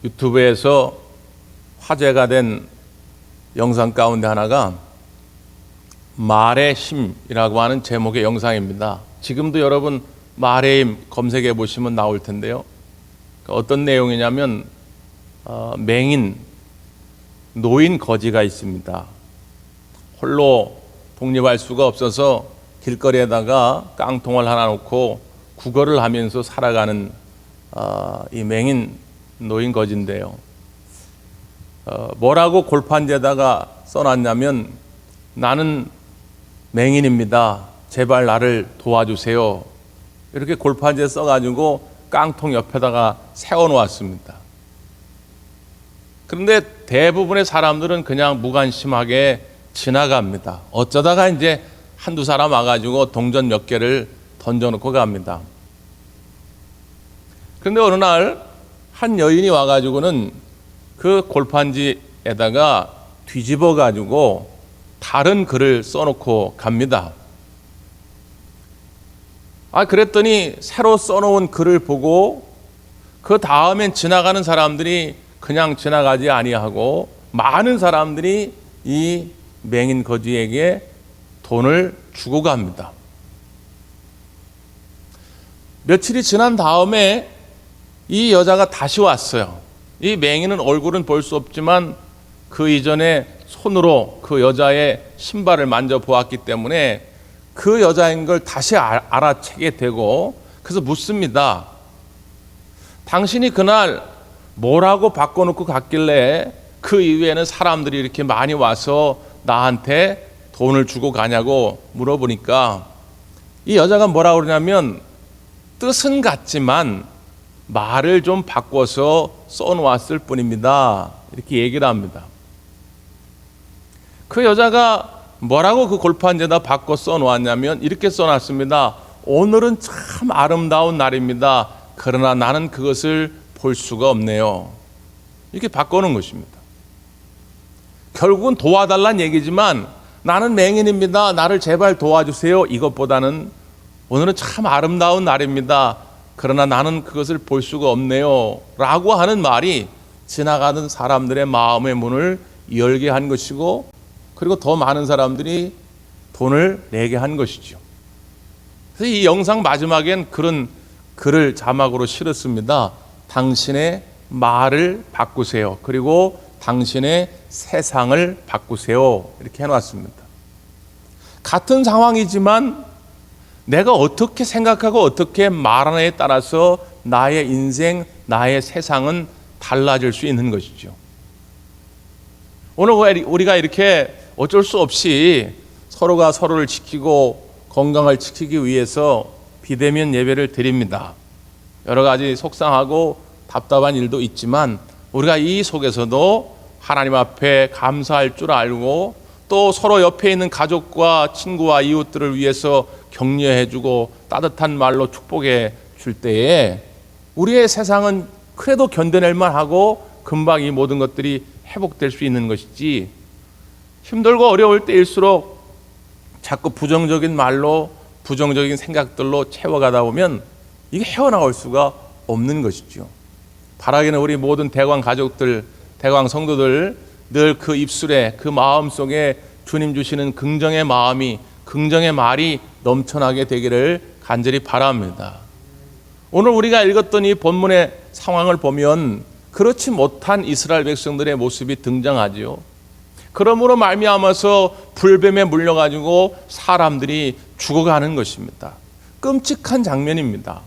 유튜브에서 화제가 된 영상 가운데 하나가 말의 힘이라고 하는 제목의 영상입니다. 지금도 여러분 말의 힘 검색해 보시면 나올 텐데요. 어떤 내용이냐면 맹인, 노인 거지가 있습니다. 홀로 독립할 수가 없어서 길거리에다가 깡통을 하나 놓고 구걸을 하면서 살아가는 이 맹인 노인 거지인데요. 뭐라고 골판지에다가 써놨냐면 나는 맹인입니다. 제발 나를 도와주세요. 이렇게 골판지에 써가지고 깡통 옆에다가 세워놓았습니다. 그런데 대부분의 사람들은 그냥 무관심하게 지나갑니다. 어쩌다가 이제 한두 사람 와가지고 동전 몇 개를 던져놓고 갑니다. 그런데 어느 날 한 여인이 와가지고는 그 골판지에다가 뒤집어가지고 다른 글을 써놓고 갑니다. 그랬더니 새로 써놓은 글을 보고 그 다음엔 지나가는 사람들이 그냥 지나가지 아니하고 많은 사람들이 이 맹인 거지에게 돈을 주고 갑니다. 며칠이 지난 다음에 이 여자가 다시 왔어요. 이 맹인은 얼굴은 볼 수 없지만 그 이전에 손으로 그 여자의 신발을 만져보았기 때문에 그 여자인 걸 다시 알아채게 되고, 그래서 묻습니다. 당신이 그날 뭐라고 바꿔놓고 갔길래 그 이후에는 사람들이 이렇게 많이 와서 나한테 돈을 주고 가냐고 물어보니까 이 여자가 뭐라고 그러냐면 뜻은 같지만 말을 좀 바꿔서 써놓았을 뿐입니다. 이렇게 얘기를 합니다. 그 여자가 뭐라고 그 골판지에다 바꿔 써놓았냐면 이렇게 써놨습니다. 오늘은 참 아름다운 날입니다. 그러나 나는 그것을 볼 수가 없네요. 이렇게 바꿔놓은 것입니다. 결국은 도와달란 얘기지만 나는 맹인입니다. 나를 제발 도와주세요. 이것보다는 오늘은 참 아름다운 날입니다. 그러나 나는 그것을 볼 수가 없네요. 라고 하는 말이 지나가는 사람들의 마음의 문을 열게 한 것이고, 그리고 더 많은 사람들이 돈을 내게 한 것이죠. 그래서 이 영상 마지막엔 그런 글을 자막으로 실었습니다. 당신의 말을 바꾸세요. 그리고 당신의 세상을 바꾸세요. 이렇게 해놨습니다. 같은 상황이지만 내가 어떻게 생각하고 어떻게 말하느냐에 따라서 나의 인생, 나의 세상은 달라질 수 있는 것이죠. 오늘 우리가 이렇게 어쩔 수 없이 서로가 서로를 지키고 건강을 지키기 위해서 비대면 예배를 드립니다. 여러 가지 속상하고 답답한 일도 있지만 우리가 이 속에서도 하나님 앞에 감사할 줄 알고 또 서로 옆에 있는 가족과 친구와 이웃들을 위해서 격려해주고 따뜻한 말로 축복해 줄 때에 우리의 세상은 그래도 견뎌낼만 하고 금방 이 모든 것들이 회복될 수 있는 것이지, 힘들고 어려울 때일수록 자꾸 부정적인 말로 부정적인 생각들로 채워가다 보면 이게 헤어나올 수가 없는 것이죠. 바라기는 우리 모든 대광 가족들, 대광 성도들 늘 그 입술에, 그 마음 속에 주님 주시는 긍정의 마음이, 긍정의 말이 넘쳐나게 되기를 간절히 바랍니다. 오늘 우리가 읽었던 이 본문의 상황을 보면 그렇지 못한 이스라엘 백성들의 모습이 등장하지요. 그러므로 말미암아서 불뱀에 물려가지고 사람들이 죽어가는 것입니다. 끔찍한 장면입니다.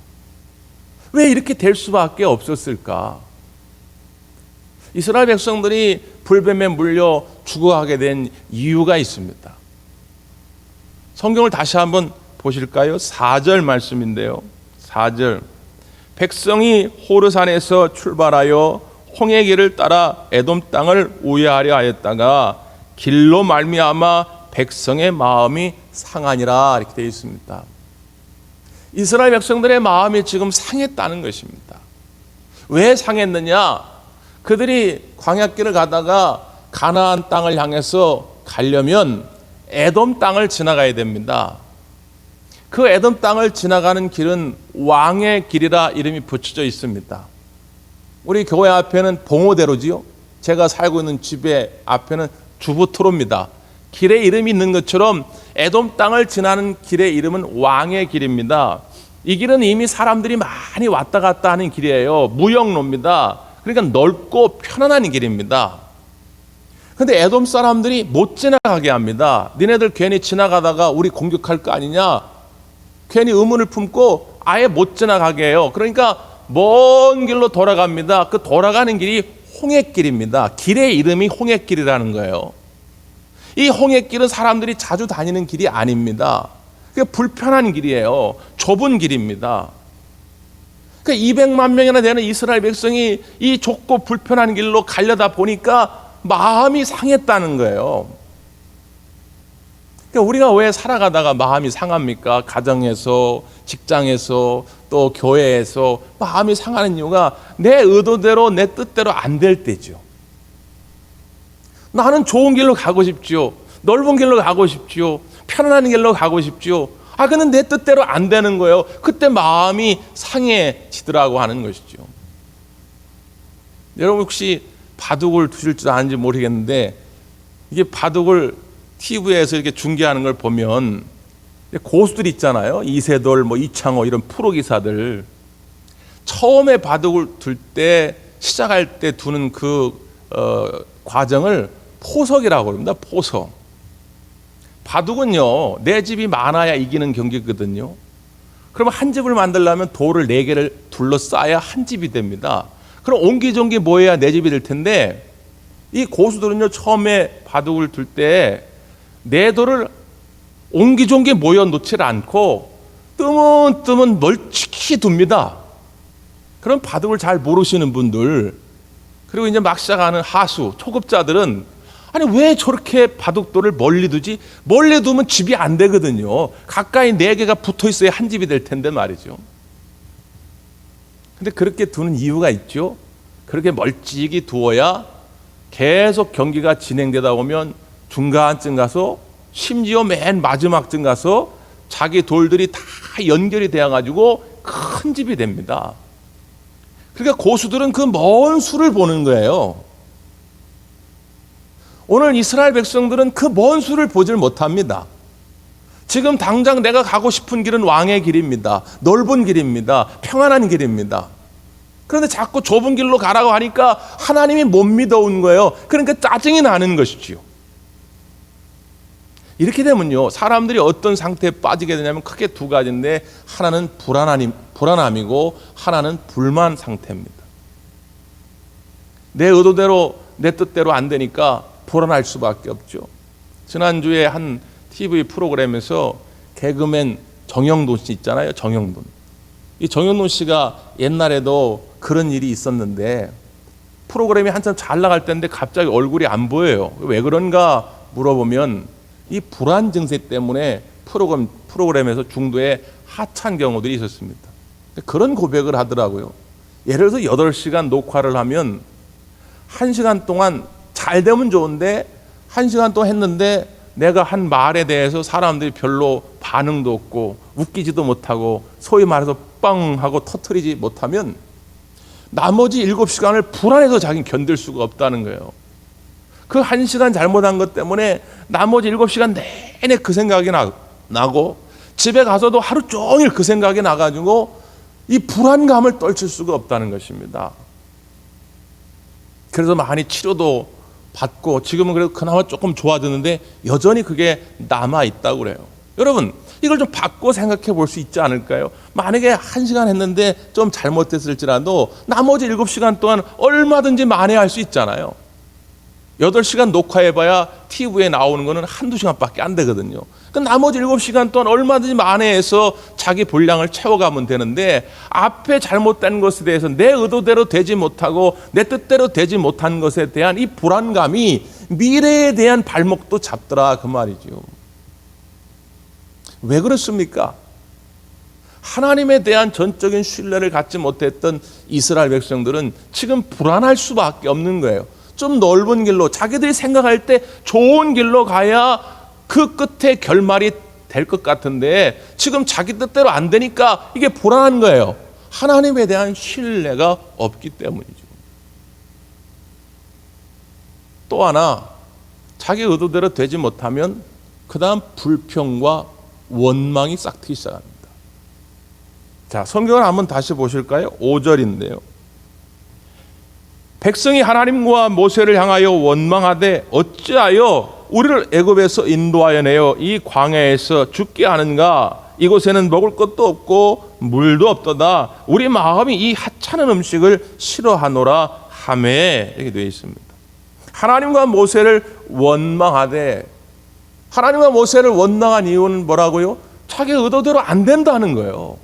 왜 이렇게 될 수밖에 없었을까? 이스라엘 백성들이 불뱀에 물려 죽어가게 된 이유가 있습니다. 성경을 다시 한번 보실까요? 4절 말씀인데요. 4절. 백성이 호르산에서 출발하여 홍해 길을 따라 에돔 땅을 우회하려 하였다가 길로 말미암아 백성의 마음이 상하니라, 이렇게 되어 있습니다. 이스라엘 백성들의 마음이 지금 상했다는 것입니다. 왜 상했느냐? 그들이 광야길을 가다가 가나안 땅을 향해서 가려면 에돔 땅을 지나가야 됩니다. 그 에돔 땅을 지나가는 길은 왕의 길이라 이름이 붙여져 있습니다. 우리 교회 앞에는 봉오대로지요. 제가 살고 있는 집의 앞에는 주부토로입니다. 길의 이름이 있는 것처럼 에돔 땅을 지나는 길의 이름은 왕의 길입니다. 이 길은 이미 사람들이 많이 왔다 갔다 하는 길이에요. 무역로입니다. 그러니까 넓고 편안한 길입니다. 근데 에돔 사람들이 못 지나가게 합니다. 니네들 괜히 지나가다가 우리 공격할 거 아니냐? 괜히 의문을 품고 아예 못 지나가게 해요. 그러니까 먼 길로 돌아갑니다. 그 돌아가는 길이 홍해길입니다. 길의 이름이 홍해길이라는 거예요. 이 홍해길은 사람들이 자주 다니는 길이 아닙니다. 그게 불편한 길이에요. 좁은 길입니다. 그러니까 200만 명이나 되는 이스라엘 백성이 이 좁고 불편한 길로 가려다 보니까 마음이 상했다는 거예요. 그러니까 우리가 왜 살아가다가 마음이 상합니까? 가정에서, 직장에서, 또 교회에서 마음이 상하는 이유가 내 의도대로, 내 뜻대로 안 될 때죠. 나는 좋은 길로 가고 싶지요. 넓은 길로 가고 싶지요. 편안한 길로 가고 싶지요. 근데 내 뜻대로 안 되는 거예요. 그때 마음이 상해지더라고 하는 것이죠. 여러분 혹시 바둑을 두실 줄 아는지 모르겠는데, 이게 바둑을 TV에서 이렇게 중계하는 걸 보면 고수들 있잖아요. 이세돌, 이창호 이런 프로 기사들. 처음에 바둑을 둘 때, 시작할 때 두는 그 과정을 포석이라고 합니다. 포석. 바둑은요, 네 집이 많아야 이기는 경기거든요. 그러면 한 집을 만들려면 돌을 4개를 둘러싸야 한 집이 됩니다. 그럼 옹기종기 모여야 네 집이 될 텐데, 이 고수들은요, 처음에 바둑을 둘 때 네 돌을 옹기종기 모여 놓지 않고 뜨문뜨문 멀찍이 둡니다. 그럼 바둑을 잘 모르시는 분들, 그리고 이제 막 시작하는 하수, 초급자들은 왜 저렇게 바둑돌을 멀리 두지? 멀리 두면 집이 안 되거든요. 가까이 4개가 붙어 있어야 한 집이 될 텐데 말이죠. 근데 그렇게 두는 이유가 있죠. 그렇게 멀찍이 두어야 계속 경기가 진행되다 보면 중간쯤 가서, 심지어 맨 마지막쯤 가서 자기 돌들이 다 연결이 되어가지고 큰 집이 됩니다. 그러니까 고수들은 그 먼 수를 보는 거예요. 오늘 이스라엘 백성들은 그 먼 수를 보질 못합니다. 지금 당장 내가 가고 싶은 길은 왕의 길입니다. 넓은 길입니다. 평안한 길입니다. 그런데 자꾸 좁은 길로 가라고 하니까 하나님이 못 믿어온 거예요. 그러니까 짜증이 나는 것이지요. 이렇게 되면요, 사람들이 어떤 상태에 빠지게 되냐면 크게 두 가지인데, 하나는 불안함이고 하나는 불만 상태입니다. 내 의도대로, 내 뜻대로 안 되니까 불안할 수밖에 없죠. 지난주에 한 TV 프로그램에서 개그맨 정영돈 씨 있잖아요. 정영돈. 이 정영돈 씨가 옛날에도 그런 일이 있었는데, 프로그램이 한참 잘 나갈 때인데 갑자기 얼굴이 안 보여요. 왜 그런가 물어보면 이 불안 증세 때문에 프로그램에서 중도에 하차한 경우들이 있었습니다. 그런 고백을 하더라고요. 예를 들어서 8시간 녹화를 하면 1시간 동안 잘 되면 좋은데 1시간 동안 했는데 내가 한 말에 대해서 사람들이 별로 반응도 없고 웃기지도 못하고 소위 말해서 빵 하고 터트리지 못하면 나머지 7시간을 불안해서 자기는 견딜 수가 없다는 거예요. 그 1시간 잘못한 것 때문에 나머지 7시간 내내 그 생각이 나고 집에 가서도 하루 종일 그 생각이 나가지고 이 불안감을 떨칠 수가 없다는 것입니다. 그래서 많이 치료도 받고 지금은 그래도 그나마 조금 좋아졌는데 여전히 그게 남아있다고 그래요. 여러분, 이걸 좀 바꿔 생각해 볼 수 있지 않을까요? 만약에 1시간 했는데 좀 잘못됐을지라도 나머지 7시간 동안 얼마든지 만회할 수 있잖아요. 8시간 녹화해봐야 TV에 나오는 거는 1-2시간밖에 안 되거든요. 그 나머지 7시간 동안 얼마든지 만회해서 자기 분량을 채워가면 되는데, 앞에 잘못된 것에 대해서 내 의도대로 되지 못하고 내 뜻대로 되지 못한 것에 대한 이 불안감이 미래에 대한 발목도 잡더라 그 말이죠. 왜 그렇습니까? 하나님에 대한 전적인 신뢰를 갖지 못했던 이스라엘 백성들은 지금 불안할 수밖에 없는 거예요. 좀 넓은 길로, 자기들이 생각할 때 좋은 길로 가야 그 끝에 결말이 될 것 같은데 지금 자기 뜻대로 안 되니까 이게 불안한 거예요. 하나님에 대한 신뢰가 없기 때문이죠. 또 하나, 자기 의도대로 되지 못하면 그 다음 불평과 원망이 싹트기 시작합니다. 자, 성경을 한번 다시 보실까요? 5절인데요. 백성이 하나님과 모세를 향하여 원망하되 어찌하여 우리를 애굽에서 인도하여 내어 이 광야에서 죽게 하는가? 이곳에는 먹을 것도 없고 물도 없도다. 우리 마음이 이 하찮은 음식을 싫어하노라 하매, 이렇게 되어 있습니다. 하나님과 모세를 원망하되, 하나님과 모세를 원망한 이유는 뭐라고요? 자기 의도대로 안 된다는 거예요.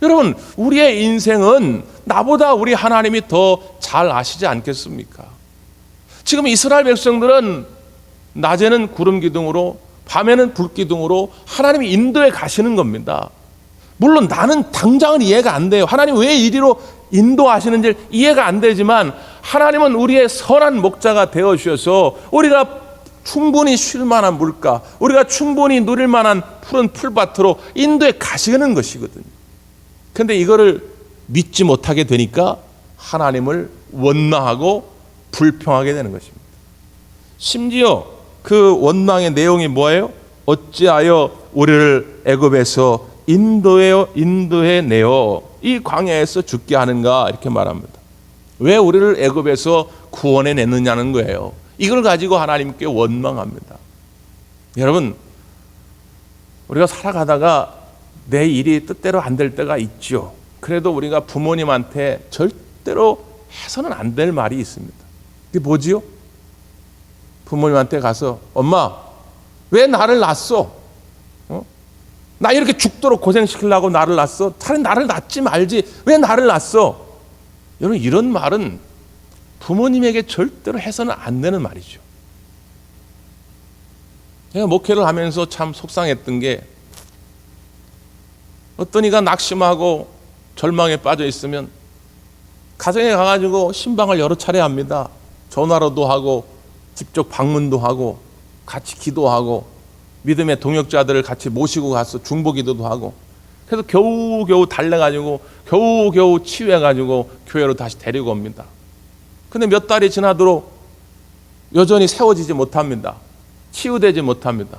여러분, 우리의 인생은 나보다 우리 하나님이 더 잘 아시지 않겠습니까? 지금 이스라엘 백성들은 낮에는 구름 기둥으로, 밤에는 불 기둥으로 하나님이 인도해 가시는 겁니다. 물론 나는 당장은 이해가 안 돼요. 하나님 왜 이리로 인도하시는지 이해가 안 되지만, 하나님은 우리의 선한 목자가 되어 주셔서 우리가 충분히 쉴 만한 물가, 우리가 충분히 누릴 만한 푸른 풀밭으로 인도해 가시는 것이거든요. 그런데 이거를 믿지 못하게 되니까 하나님을 원망하고 불평하게 되는 것입니다. 심지어 그 원망의 내용이 뭐예요? 어찌하여 우리를 애굽에서 인도해 내어 이 광야에서 죽게 하는가, 이렇게 말합니다. 왜 우리를 애굽에서 구원해 냈느냐는 거예요. 이걸 가지고 하나님께 원망합니다. 여러분, 우리가 살아가다가 내 일이 뜻대로 안 될 때가 있죠. 그래도 우리가 부모님한테 절대로 해서는 안 될 말이 있습니다. 그게 뭐지요? 부모님한테 가서, 엄마, 왜 나를 낳았어? 나 이렇게 죽도록 고생시키려고 나를 낳았어? 차라리 나를 낳지 말지 왜 나를 낳았어? 여러분, 이런 말은 부모님에게 절대로 해서는 안 되는 말이죠. 제가 목회를 하면서 참 속상했던 게, 어떤 이가 낙심하고 절망에 빠져 있으면 가정에 가가지고 신방을 여러 차례 합니다. 전화로도 하고 직접 방문도 하고 같이 기도하고 믿음의 동역자들을 같이 모시고 가서 중보기도도 하고, 그래서 겨우겨우 달래가지고 겨우겨우 치유해가지고 교회로 다시 데리고 옵니다. 근데 몇 달이 지나도록 여전히 세워지지 못합니다. 치유되지 못합니다.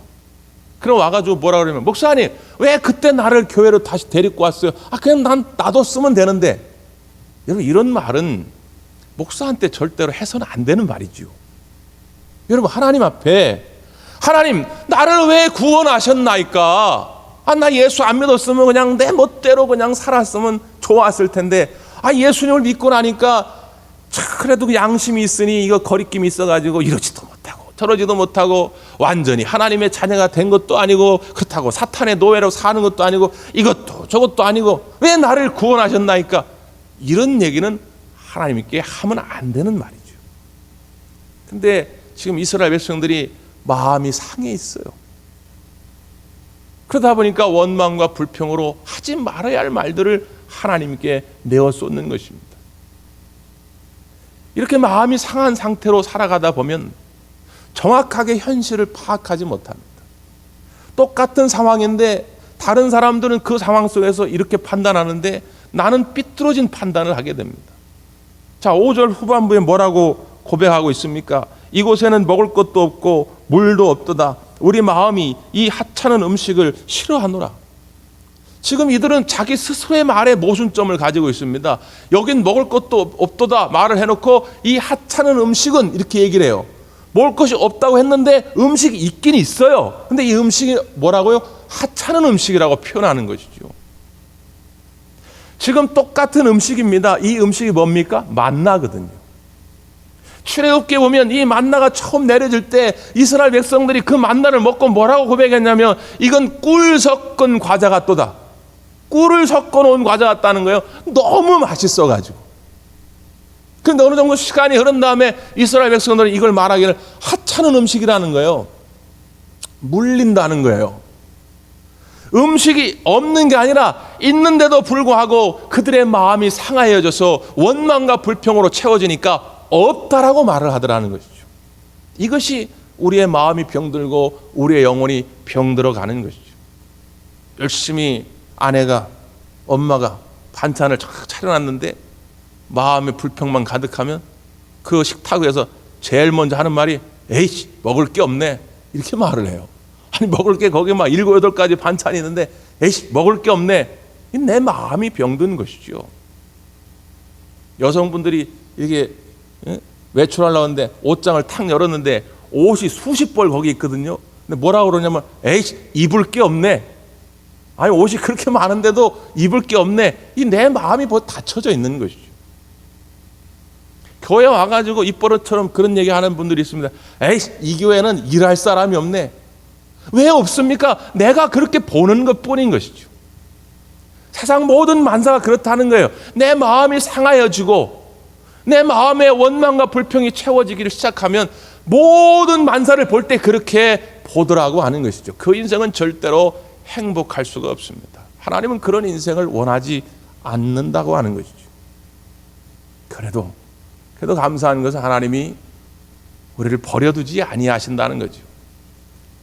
그럼 와가지고 뭐라 그러면, 목사님 왜 그때 나를 교회로 다시 데리고 왔어요? 그냥 난 놔뒀으면 되는데. 여러분, 이런 말은 목사한테 절대로 해서는 안 되는 말이죠. 여러분, 하나님 앞에, 하나님 나를 왜 구원하셨나이까? 나 예수 안 믿었으면 그냥 내 멋대로 그냥 살았으면 좋았을 텐데, 예수님을 믿고 나니까 그래도 그 양심이 있으니 이거 거리낌이 있어가지고 이러지도 못하고 저러지도 못하고 완전히 하나님의 자녀가 된 것도 아니고, 그렇다고 사탄의 노예로 사는 것도 아니고 이것도 저것도 아니고 왜 나를 구원하셨나이까? 이런 얘기는 하나님께 하면 안 되는 말이죠. 근데 지금 이스라엘 백성들이 마음이 상해 있어요. 그러다 보니까 원망과 불평으로 하지 말아야 할 말들을 하나님께 내어 쏟는 것입니다. 이렇게 마음이 상한 상태로 살아가다 보면 정확하게 현실을 파악하지 못합니다. 똑같은 상황인데 다른 사람들은 그 상황 속에서 이렇게 판단하는데 나는 삐뚤어진 판단을 하게 됩니다. 자, 5절 후반부에 뭐라고 고백하고 있습니까? 이곳에는 먹을 것도 없고 물도 없도다. 우리 마음이 이 하찮은 음식을 싫어하노라. 지금 이들은 자기 스스로의 말에 모순점을 가지고 있습니다. 여긴 먹을 것도 없도다 말을 해놓고 이 하찮은 음식은 이렇게 얘기를 해요. 먹을 것이 없다고 했는데 음식이 있긴 있어요. 근데 이 음식이 뭐라고요? 하찮은 음식이라고 표현하는 것이죠. 지금 똑같은 음식입니다. 이 음식이 뭡니까? 만나거든요. 출애굽기에 보면 이 만나가 처음 내려질 때 이스라엘 백성들이 그 만나를 먹고 뭐라고 고백했냐면, 이건 꿀 섞은 과자 같도다. 꿀을 섞어 놓은 과자 같다는 거예요. 너무 맛있어가지고. 그런데 어느 정도 시간이 흐른 다음에 이스라엘 백성들은 이걸 말하기를 하찮은 음식이라는 거예요. 물린다는 거예요. 음식이 없는 게 아니라 있는데도 불구하고 그들의 마음이 상하여져서 원망과 불평으로 채워지니까 없다라고 말을 하더라는 것이죠. 이것이 우리의 마음이 병들고 우리의 영혼이 병들어 가는 것이죠. 열심히 아내가, 엄마가 반찬을 차려놨는데 마음의 불평만 가득하면 그 식탁 위에서 제일 먼저 하는 말이 에이씨 먹을 게 없네 이렇게 말을 해요. 아니 먹을 게 거기 막 7, 8가지 반찬이 있는데 에이씨 먹을 게 없네. 내 마음이 병든 것이죠. 여성분들이 이렇게 외출하려고 하는데 옷장을 탁 열었는데 옷이 수십 벌 거기 있거든요. 근데 뭐라고 그러냐면 에이씨 입을 게 없네. 아니 옷이 그렇게 많은데도 입을 게 없네. 이 내 마음이 닫혀져 있는 것이죠. 교회 와가지고 입버릇처럼 그런 얘기하는 분들이 있습니다. 에이씨 이 교회는 일할 사람이 없네. 왜 없습니까? 내가 그렇게 보는 것뿐인 것이죠. 세상 모든 만사가 그렇다는 거예요. 내 마음이 상하여지고 내 마음의 원망과 불평이 채워지기를 시작하면 모든 만사를 볼 때 그렇게 보더라고 하는 것이죠. 그 인생은 절대로 행복할 수가 없습니다. 하나님은 그런 인생을 원하지 않는다고 하는 것이죠. 그래도 감사한 것은 하나님이 우리를 버려두지 아니하신다는 거죠.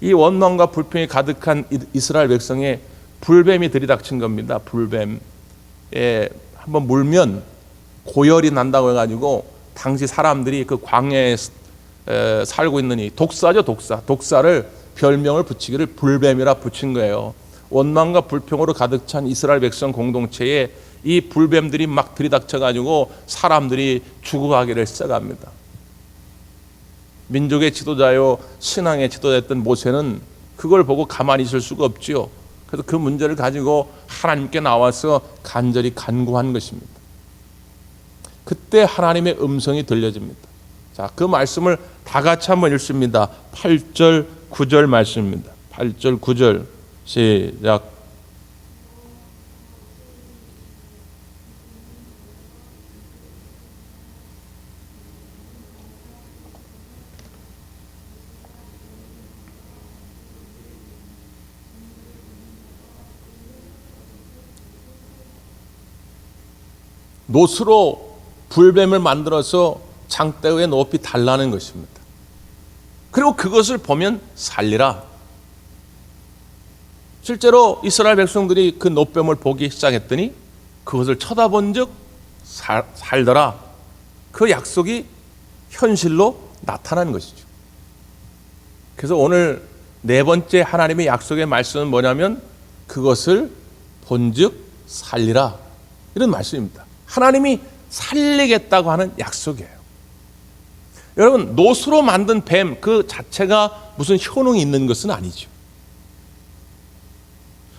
이 원망과 불평이 가득한 이스라엘 백성에 불뱀이 들이닥친 겁니다. 불뱀에 한번 물면 고열이 난다고 해가지고 당시 사람들이 그 광야에 살고 있는 이 독사죠. 독사를 별명을 붙이기를 불뱀이라 붙인 거예요. 원망과 불평으로 가득 찬 이스라엘 백성 공동체에 이 불뱀들이 막 들이닥쳐가지고 사람들이 죽어가기를 시작합니다. 민족의 지도자요 신앙의 지도자였던 모세는 그걸 보고 가만히 있을 수가 없지요. 그래서 그 문제를 가지고 하나님께 나와서 간절히 간구한 것입니다. 그때 하나님의 음성이 들려집니다. 자, 그 말씀을 다 같이 한번 읽습니다. 8절 9절 말씀입니다. 8절 9절 시작. 노스로 불뱀을 만들어서 장대 위에 높이 달라는 것입니다. 그리고 그것을 보면 살리라. 실제로 이스라엘 백성들이 그 노뱀을 보기 시작했더니 그것을 쳐다본 즉 살더라. 그 약속이 현실로 나타난 것이죠. 그래서 오늘 네 번째 하나님의 약속의 말씀은 뭐냐면 그것을 본즉 살리라. 이런 말씀입니다. 하나님이 살리겠다고 하는 약속이에요. 여러분, 노수로 만든 뱀 그 자체가 무슨 효능이 있는 것은 아니죠.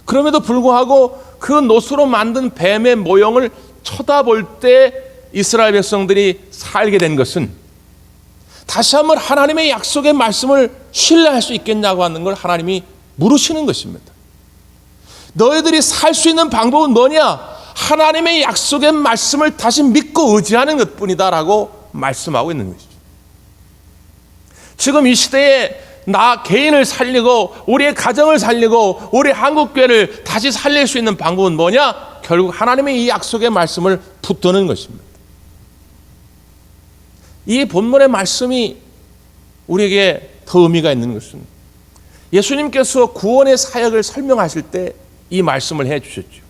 그럼에도 불구하고 그 노수로 만든 뱀의 모형을 쳐다볼 때 이스라엘 백성들이 살게 된 것은 다시 한번 하나님의 약속의 말씀을 신뢰할 수 있겠냐고 하는 걸 하나님이 물으시는 것입니다. 너희들이 살 수 있는 방법은 뭐냐? 하나님의 약속의 말씀을 다시 믿고 의지하는 것뿐이다라고 말씀하고 있는 것이죠. 지금 이 시대에 나 개인을 살리고 우리의 가정을 살리고 우리 한국교회를 다시 살릴 수 있는 방법은 뭐냐? 결국 하나님의 이 약속의 말씀을 붙드는 것입니다. 이 본문의 말씀이 우리에게 더 의미가 있는 것은 예수님께서 구원의 사역을 설명하실 때 이 말씀을 해 주셨죠.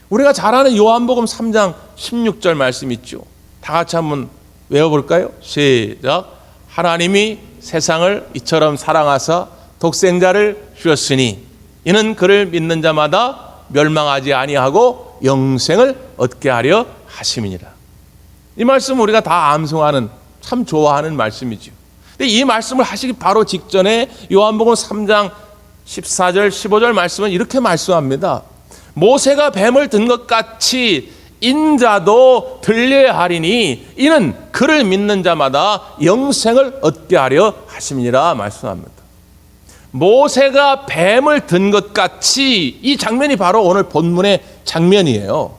우리가 잘 아는 요한복음 3장 16절 말씀 있죠. 다 같이 한번 외워볼까요? 시작. 하나님이 세상을 이처럼 사랑하사 독생자를 주셨으니 이는 그를 믿는 자마다 멸망하지 아니하고 영생을 얻게 하려 하심이니라. 이 말씀 우리가 다 암송하는 참 좋아하는 말씀이죠. 근데 이 말씀을 하시기 바로 직전에 요한복음 3장 14절 15절 말씀은 이렇게 말씀합니다. 모세가 뱀을 든 것 같이 인자도 들려야 하리니 이는 그를 믿는 자마다 영생을 얻게 하려 하심이니라 말씀합니다. 모세가 뱀을 든 것 같이, 이 장면이 바로 오늘 본문의 장면이에요.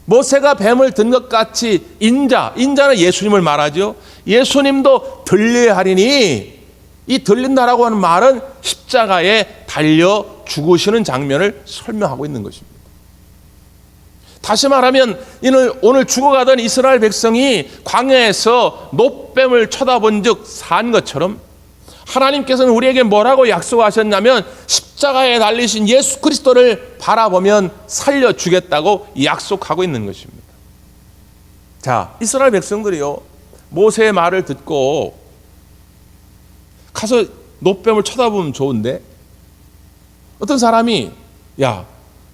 모세가 뱀을 든 것 같이 인자는 예수님을 말하죠. 예수님도 들려야 하리니, 이 들린다라고 하는 말은 십자가에 달려 죽으시는 장면을 설명하고 있는 것입니다. 다시 말하면 오늘 죽어가던 이스라엘 백성이 광야에서 노뱀을 쳐다본 즉 산 것처럼 하나님께서는 우리에게 뭐라고 약속하셨냐면 십자가에 달리신 예수 그리스도를 바라보면 살려주겠다고 약속하고 있는 것입니다. 자, 이스라엘 백성들이요, 모세의 말을 듣고 가서 놋뱀을 쳐다보면 좋은데, 어떤 사람이 야,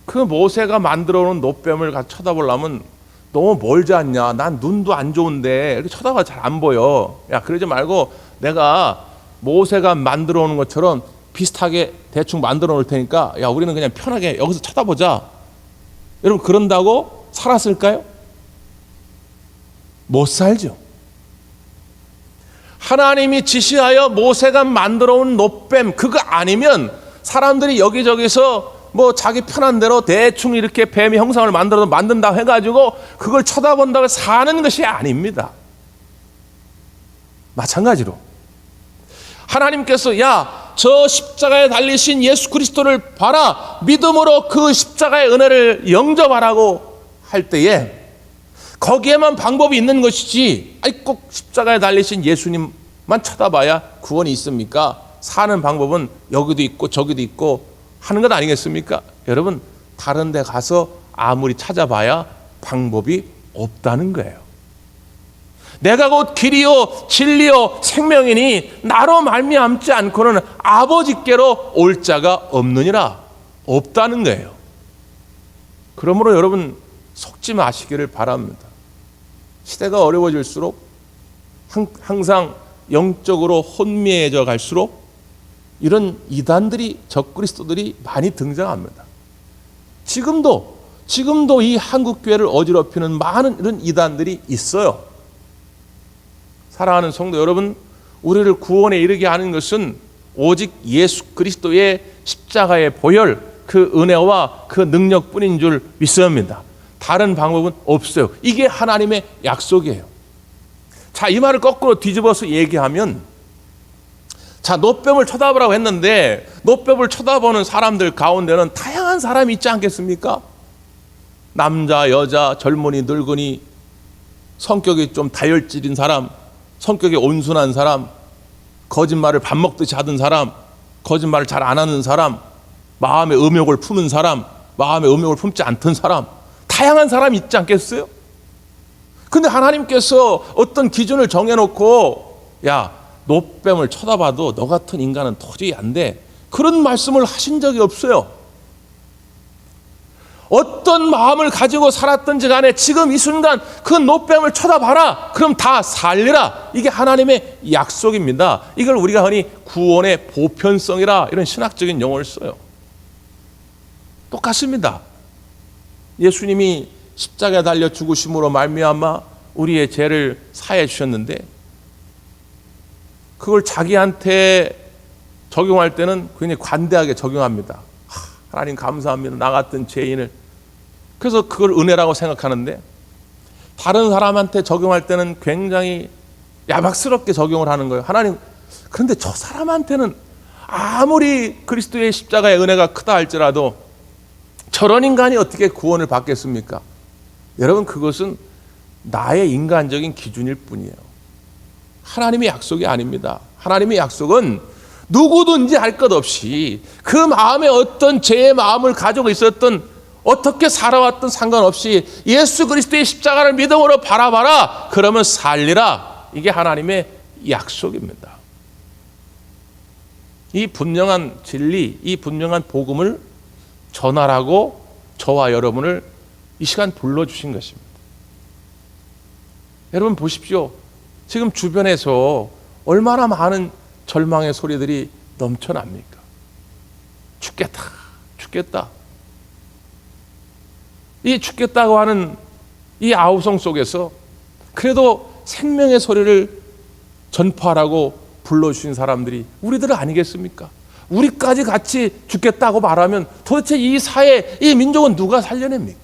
그 모세가 만들어 놓은 놋뱀을 가서 쳐다보려면 너무 멀지 않냐, 난 눈도 안 좋은데 이렇게 쳐다봐 잘 안 보여. 야, 그러지 말고 내가 모세가 만들어 놓은 것처럼 비슷하게 대충 만들어 놓을 테니까 야, 우리는 그냥 편하게 여기서 쳐다보자. 여러분, 그런다고 살았을까요? 못 살죠. 하나님이 지시하여 모세가 만들어 온 놋뱀 그거 아니면 사람들이 여기저기서 뭐 자기 편한 대로 대충 이렇게 뱀의 형상을 만든다고 해가지고 그걸 쳐다본다고 사는 것이 아닙니다. 마찬가지로 하나님께서 야, 저 십자가에 달리신 예수 그리스도를 봐라, 믿음으로 그 십자가의 은혜를 영접하라고 할 때에 거기에만 방법이 있는 것이지, 아니 꼭 십자가에 달리신 예수님만 쳐다봐야 구원이 있습니까? 사는 방법은 여기도 있고 저기도 있고 하는 것 아니겠습니까? 여러분, 다른 데 가서 아무리 찾아봐야 방법이 없다는 거예요. 내가 곧 길이요 진리요 생명이니 나로 말미암지 않고는 아버지께로 올 자가 없느니라. 없다는 거예요. 그러므로 여러분, 속지 마시기를 바랍니다. 시대가 어려워질수록 항상 영적으로 혼미해져 갈수록 이런 이단들이, 적그리스도들이 많이 등장합니다. 지금도 이 한국 교회를 어지럽히는 많은 이런 이단들이 있어요. 사랑하는 성도 여러분, 우리를 구원에 이르게 하는 것은 오직 예수 그리스도의 십자가의 보혈, 그 은혜와 그 능력뿐인 줄 믿습니다. 다른 방법은 없어요. 이게 하나님의 약속이에요. 자, 이 말을 거꾸로 뒤집어서 얘기하면, 자, 놋뱀을 쳐다보라고 했는데 놋뱀을 쳐다보는 사람들 가운데는 다양한 사람이 있지 않겠습니까? 남자, 여자, 젊은이, 늙은이, 성격이 좀 다혈질인 사람, 성격이 온순한 사람, 거짓말을 밥 먹듯이 하던 사람, 거짓말을 잘 안 하는 사람, 마음의 음욕을 품은 사람, 마음의 음욕을 품지 않던 사람, 다양한 사람이 있지 않겠어요? 근데 하나님께서 어떤 기준을 정해놓고 야, 놋뱀을 쳐다봐도 너 같은 인간은 도저히 안 돼, 그런 말씀을 하신 적이 없어요. 어떤 마음을 가지고 살았든지 간에 지금 이 순간 그 놋뱀을 쳐다봐라, 그럼 다 살리라. 이게 하나님의 약속입니다. 이걸 우리가 흔히 구원의 보편성이라 이런 신학적인 용어를 써요. 똑같습니다. 예수님이 십자가에 달려 죽으심으로 말미암아 우리의 죄를 사해 주셨는데 그걸 자기한테 적용할 때는 굉장히 관대하게 적용합니다. 하나님 감사합니다, 나 같은 죄인을. 그래서 그걸 은혜라고 생각하는데 다른 사람한테 적용할 때는 굉장히 야박스럽게 적용을 하는 거예요. 하나님, 그런데 저 사람한테는 아무리 그리스도의 십자가의 은혜가 크다 할지라도 저런 인간이 어떻게 구원을 받겠습니까? 여러분, 그것은 나의 인간적인 기준일 뿐이에요. 하나님의 약속이 아닙니다. 하나님의 약속은 누구든지 할 것 없이 그 마음에 어떤 죄의 마음을 가지고 있었던, 어떻게 살아왔던 상관없이 예수 그리스도의 십자가를 믿음으로 바라봐라, 그러면 살리라. 이게 하나님의 약속입니다. 이 분명한 진리, 이 분명한 복음을 전하라고 저와 여러분을 이 시간 불러주신 것입니다. 여러분 보십시오. 지금 주변에서 얼마나 많은 절망의 소리들이 넘쳐납니까? 죽겠다, 죽겠다. 이 죽겠다고 하는 이 아우성 속에서 그래도 생명의 소리를 전파하라고 불러주신 사람들이 우리들 아니겠습니까? 우리까지 같이 죽겠다고 말하면 도대체 이 사회, 이 민족은 누가 살려냅니까?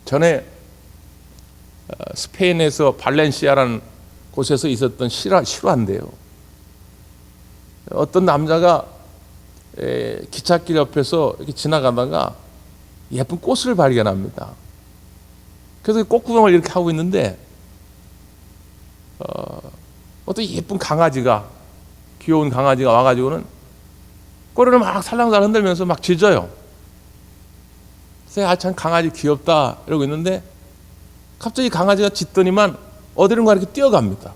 전에 스페인에서 발렌시아라는 곳에서 있었던 실화인데요. 어떤 남자가 기찻길 옆에서 이렇게 지나가다가 예쁜 꽃을 발견합니다. 그래서 꽃 구경을 이렇게 하고 있는데 어떤 예쁜 강아지가, 귀여운 강아지가 와가지고는 꼬리를 막 살랑살랑 흔들면서 막 짖어요. 그래서 참 강아지 귀엽다 이러고 있는데 갑자기 강아지가 짖더니만 어디론가 이렇게 뛰어갑니다.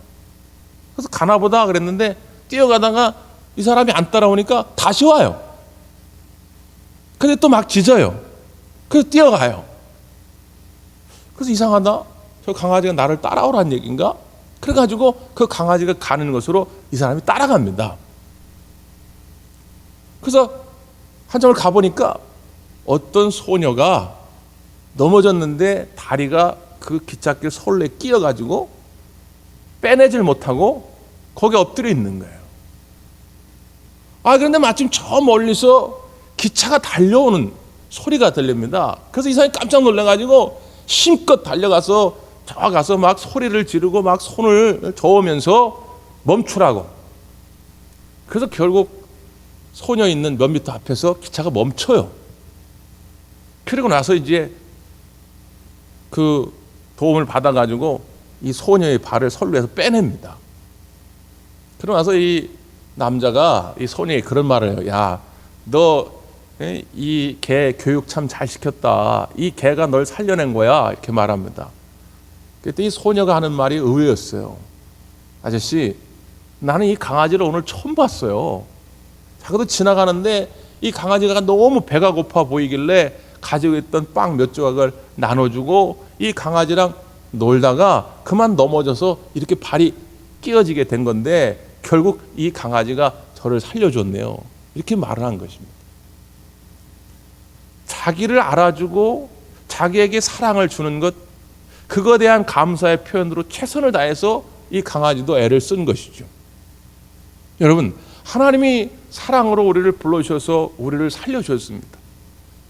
그래서 가나보다 그랬는데 뛰어가다가 이 사람이 안 따라오니까 다시 와요. 근데 또 막 짖어요. 그래서 뛰어가요. 그래서 이상하다. 저 강아지가 나를 따라오란 얘기인가? 그래가지고 그 강아지가 가는 것으로 이 사람이 따라갑니다. 그래서 한참을 가보니까 어떤 소녀가 넘어졌는데 다리가 그 기찻길 선로에 끼어가지고 빼내질 못하고 거기에 엎드려 있는 거예요. 그런데 마침 저 멀리서 기차가 달려오는 소리가 들립니다. 그래서 이 사람이 깜짝 놀라가지고 힘껏 달려가서 저 가서 막 소리를 지르고 막 손을 저으면서 멈추라고. 그래서 결국 소녀 있는 몇 미터 앞에서 기차가 멈춰요. 그리고 나서 이제 그 도움을 받아가지고 이 소녀의 발을 선로에서 빼냅니다. 그러고 나서 이 남자가 이 소녀에게 그런 말을 해요. 야, 너 이 개 교육 참 잘 시켰다. 이 개가 널 살려낸 거야. 이렇게 말합니다. 그때 이 소녀가 하는 말이 의외였어요. 아저씨, 나는 이 강아지를 오늘 처음 봤어요. 자기도 지나가는데 이 강아지가 너무 배가 고파 보이길래 가지고 있던 빵 몇 조각을 나눠주고 이 강아지랑 놀다가 그만 넘어져서 이렇게 발이 끼어지게 된 건데 결국 이 강아지가 저를 살려줬네요. 이렇게 말을 한 것입니다. 자기를 알아주고 자기에게 사랑을 주는 것, 그거에 대한 감사의 표현으로 최선을 다해서 이 강아지도 애를 쓴 것이죠. 여러분, 하나님이 사랑으로 우리를 불러주셔서 우리를 살려주셨습니다.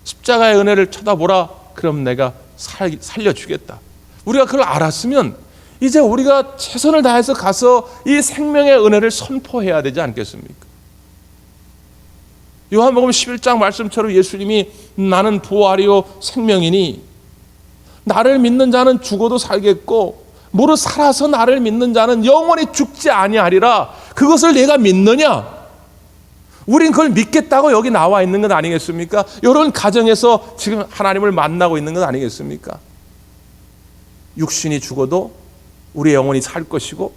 십자가의 은혜를 쳐다보라. 그럼 내가 살려주겠다. 우리가 그걸 알았으면 이제 우리가 최선을 다해서 가서 이 생명의 은혜를 선포해야 되지 않겠습니까? 요한복음 11장 말씀처럼 예수님이 나는 부활이요 생명이니 나를 믿는 자는 죽어도 살겠고 무릇 살아서 나를 믿는 자는 영원히 죽지 아니하리라. 그것을 내가 믿느냐? 우린 그걸 믿겠다고 여기 나와 있는 것 아니겠습니까? 이런 가정에서 지금 하나님을 만나고 있는 것 아니겠습니까? 육신이 죽어도 우리의 영혼이 살 것이고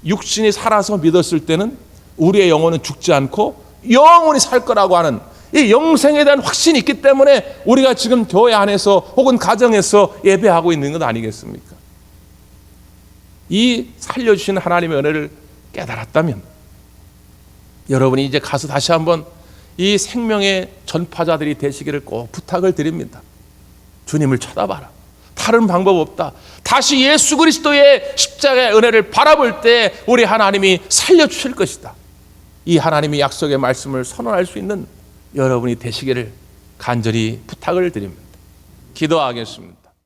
육신이 살아서 믿었을 때는 우리의 영혼은 죽지 않고 영원히 살 거라고 하는 이 영생에 대한 확신이 있기 때문에 우리가 지금 교회 안에서 혹은 가정에서 예배하고 있는 것 아니겠습니까? 이 살려주신 하나님의 은혜를 깨달았다면 여러분이 이제 가서 다시 한번 이 생명의 전파자들이 되시기를 꼭 부탁을 드립니다. 주님을 쳐다봐라. 다른 방법 없다. 다시 예수 그리스도의 십자가의 은혜를 바라볼 때 우리 하나님이 살려주실 것이다. 이 하나님의 약속의 말씀을 선언할 수 있는 여러분이 되시기를 간절히 부탁을 드립니다. 기도하겠습니다.